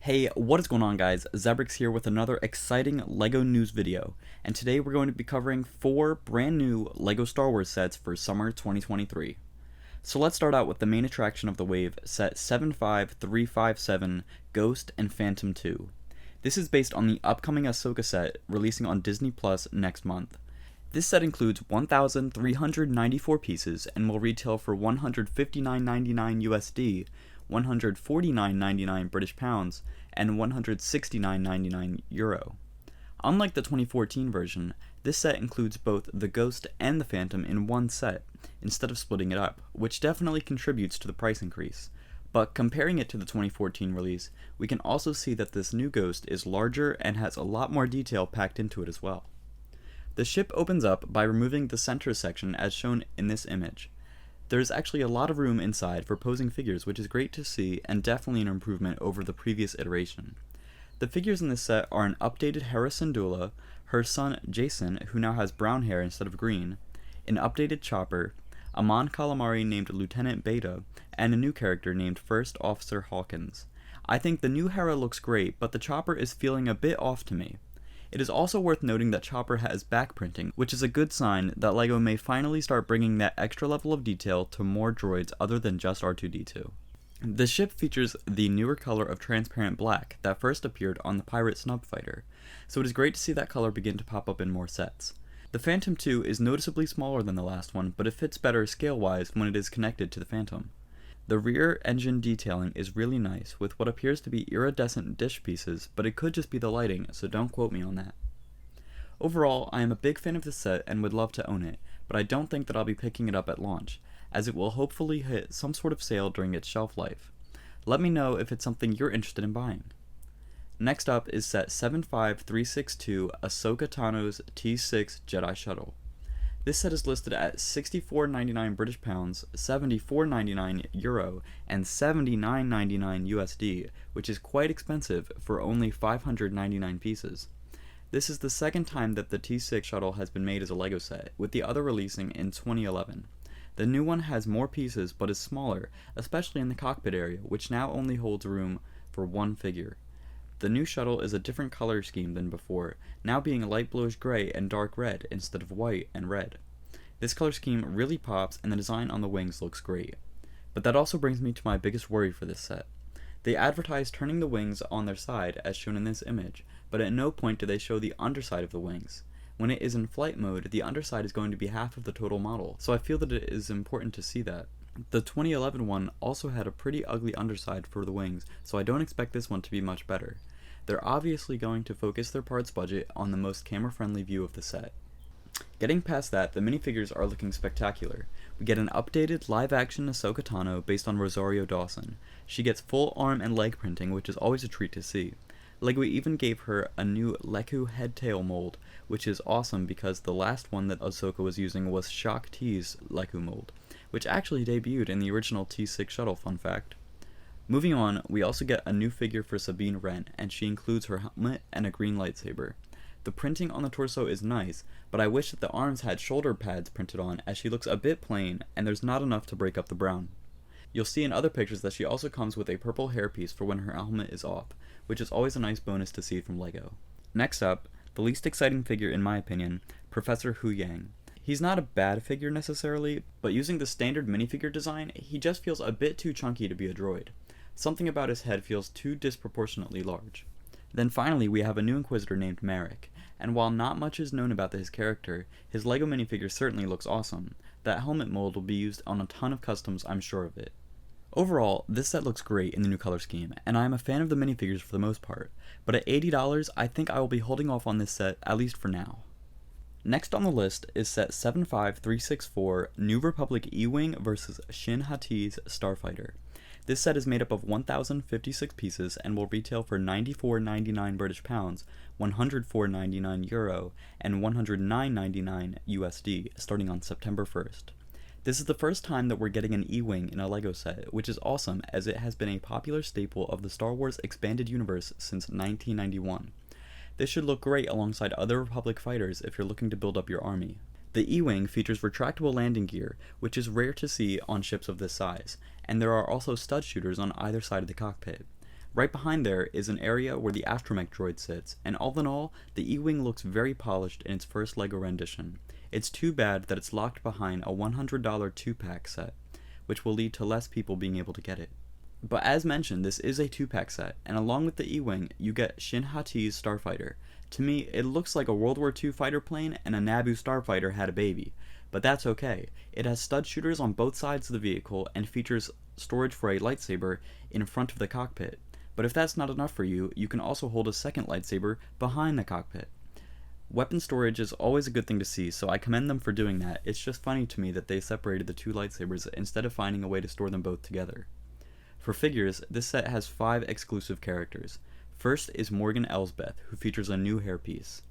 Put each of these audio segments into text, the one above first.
Hey, what is going on guys? Zebrix here with another exciting LEGO news video, and today we're going to be covering 4 brand new LEGO Star Wars sets for summer 2023. So let's start out with the main attraction of the wave, set 75357 Ghost and Phantom 2. This is based on the upcoming Ahsoka set releasing on Disney Plus next month. This set includes 1,394 pieces and will retail for $159.99 USD, $149.99 British pounds, and €169.99 Euro. Unlike the 2014 version, this set includes both the Ghost and the Phantom in one set, instead of splitting it up, which definitely contributes to the price increase. But comparing it to the 2014 release, we can also see that this new Ghost is larger and has a lot more detail packed into it as well. The ship opens up by removing the center section as shown in this image. There is actually a lot of room inside for posing figures, which is great to see and definitely an improvement over the previous iteration. The figures in this set are an updated Hera Syndulla, her son Jason, who now has brown hair instead of green, an updated Chopper, a Mon Calamari named Lieutenant Beta, and a new character named First Officer Hawkins. I think the new Hera looks great, but the Chopper is feeling a bit off to me. It is also worth noting that Chopper has back printing, which is a good sign that LEGO may finally start bringing that extra level of detail to more droids other than just R2-D2. The ship features the newer color of transparent black that first appeared on the Pirate Snub Fighter, so it is great to see that color begin to pop up in more sets. The Phantom 2 is noticeably smaller than the last one, but it fits better scale-wise when it is connected to the Phantom. The rear engine detailing is really nice, with what appears to be iridescent dish pieces, but it could just be the lighting, so don't quote me on that. Overall, I am a big fan of this set and would love to own it, but I don't think that I'll be picking it up at launch, as it will hopefully hit some sort of sale during its shelf life. Let me know if it's something you're interested in buying. Next up is set 75362 Ahsoka Tano's T6 Jedi Shuttle. This set is listed at $64.99 British pounds, €74.99 Euro, and $79.99 USD, which is quite expensive for only 599 pieces. This is the second time that the T6 shuttle has been made as a LEGO set, with the other releasing in 2011. The new one has more pieces but is smaller, especially in the cockpit area, which now only holds room for one figure. The new shuttle is a different color scheme than before, now being a light bluish gray and dark red instead of white and red. This color scheme really pops and the design on the wings looks great. But that also brings me to my biggest worry for this set. They advertise turning the wings on their side as shown in this image, but at no point do they show the underside of the wings. When it is in flight mode, the underside is going to be half of the total model, so I feel that it is important to see that. The 2011 one also had a pretty ugly underside for the wings, so I don't expect this one to be much better. They're obviously going to focus their parts budget on the most camera-friendly view of the set. Getting past that, the minifigures are looking spectacular. We get an updated live-action Ahsoka Tano based on Rosario Dawson. She gets full arm and leg printing, which is always a treat to see. LEGO even gave her a new Leku head-tail mold, which is awesome because the last one that Ahsoka was using was Shock T's Leku mold, which actually debuted in the original T6 shuttle, fun fact. Moving on, we also get a new figure for Sabine Wren, and she includes her helmet and a green lightsaber. The printing on the torso is nice, but I wish that the arms had shoulder pads printed on, as she looks a bit plain and there's not enough to break up the brown. You'll see in other pictures that she also comes with a purple hairpiece for when her helmet is off, which is always a nice bonus to see from LEGO. Next up, the least exciting figure in my opinion, Professor Hu Yang. He's not a bad figure necessarily, but using the standard minifigure design, he just feels a bit too chunky to be a droid. Something about his head feels too disproportionately large. Then finally we have a new Inquisitor named Merrick, and while not much is known about his character, his LEGO minifigure certainly looks awesome. That helmet mold will be used on a ton of customs, I'm sure of it. Overall, this set looks great in the new color scheme, and I am a fan of the minifigures for the most part, but at $80 I think I will be holding off on this set, at least for now. Next on the list is set 75364 New Republic E-Wing vs Shin Hati's Starfighter. This set is made up of 1,056 pieces and will retail for $94.99 British pounds, €104.99 Euro, and $109.99 USD starting on September 1st. This is the first time that we're getting an E-Wing in a LEGO set, which is awesome as it has been a popular staple of the Star Wars Expanded Universe since 1991. This should look great alongside other Republic fighters if you're looking to build up your army. The E-Wing features retractable landing gear, which is rare to see on ships of this size, and there are also stud shooters on either side of the cockpit. Right behind there is an area where the astromech droid sits, and all in all, the E-Wing looks very polished in its first LEGO rendition. It's too bad that it's locked behind a $100 2-pack set, which will lead to less people being able to get it. But as mentioned, this is a 2-pack set, and along with the E-Wing, you get Shin Hati's starfighter. To me, it looks like a World War II fighter plane and a Naboo starfighter had a baby, but that's okay. It has stud shooters on both sides of the vehicle and features storage for a lightsaber in front of the cockpit. But if that's not enough for you, you can also hold a second lightsaber behind the cockpit. Weapon storage is always a good thing to see, so I commend them for doing that. It's just funny to me that they separated the two lightsabers instead of finding a way to store them both together. For figures, this set has 5 exclusive characters. First is Morgan Elsbeth, who features a new hairpiece.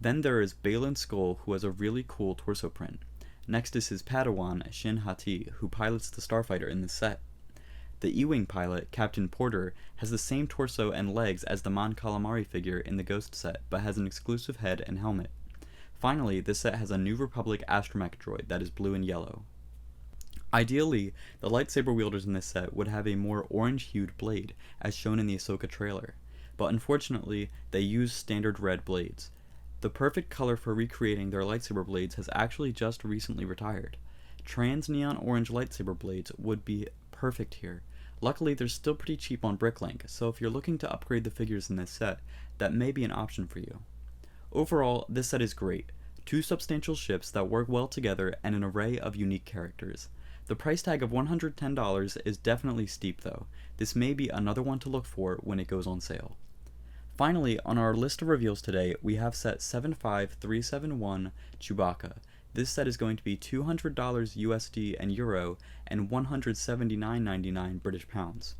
Then there is Baylan Skoll, who has a really cool torso print. Next is his Padawan, Shin Hati, who pilots the starfighter in this set. The E-Wing pilot, Captain Porter, has the same torso and legs as the Mon Calamari figure in the Ghost set, but has an exclusive head and helmet. Finally, this set has a New Republic astromech droid that is blue and yellow. Ideally, the lightsaber wielders in this set would have a more orange-hued blade, as shown in the Ahsoka trailer, but unfortunately, they use standard red blades. The perfect color for recreating their lightsaber blades has actually just recently retired. Trans neon orange lightsaber blades would be perfect here. Luckily, they're still pretty cheap on Bricklink, so if you're looking to upgrade the figures in this set, that may be an option for you. Overall, this set is great. 2 substantial ships that work well together and an array of unique characters. The price tag of $110 is definitely steep though. This may be another one to look for when it goes on sale. Finally, on our list of reveals today, we have set 75371 Chewbacca. This set is going to be $200 USD and Euro and $179.99 British pounds.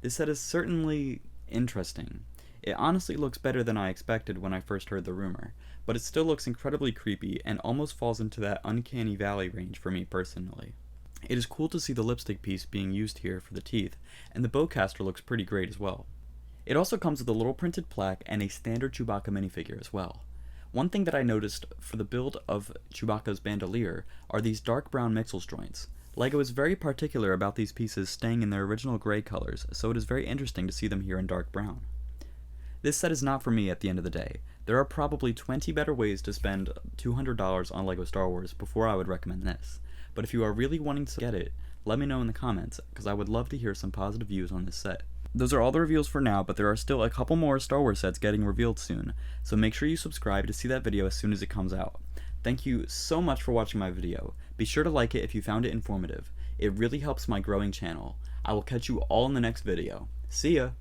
This set is certainly interesting. It honestly looks better than I expected when I first heard the rumor, but it still looks incredibly creepy and almost falls into that uncanny valley range for me personally. It is cool to see the lipstick piece being used here for the teeth, and the bowcaster looks pretty great as well. It also comes with a little printed plaque and a standard Chewbacca minifigure as well. One thing that I noticed for the build of Chewbacca's bandolier are these dark brown Mixels joints. LEGO is very particular about these pieces staying in their original gray colors, so it is very interesting to see them here in dark brown. This set is not for me at the end of the day. There are probably 20 better ways to spend $200 on LEGO Star Wars before I would recommend this. But if you are really wanting to get it, let me know in the comments, because I would love to hear some positive views on this set. Those are all the reveals for now, but there are still a couple more Star Wars sets getting revealed soon, so make sure you subscribe to see that video as soon as it comes out. Thank you so much for watching my video. Be sure to like it if you found it informative. It really helps my growing channel. I will catch you all in the next video. See ya!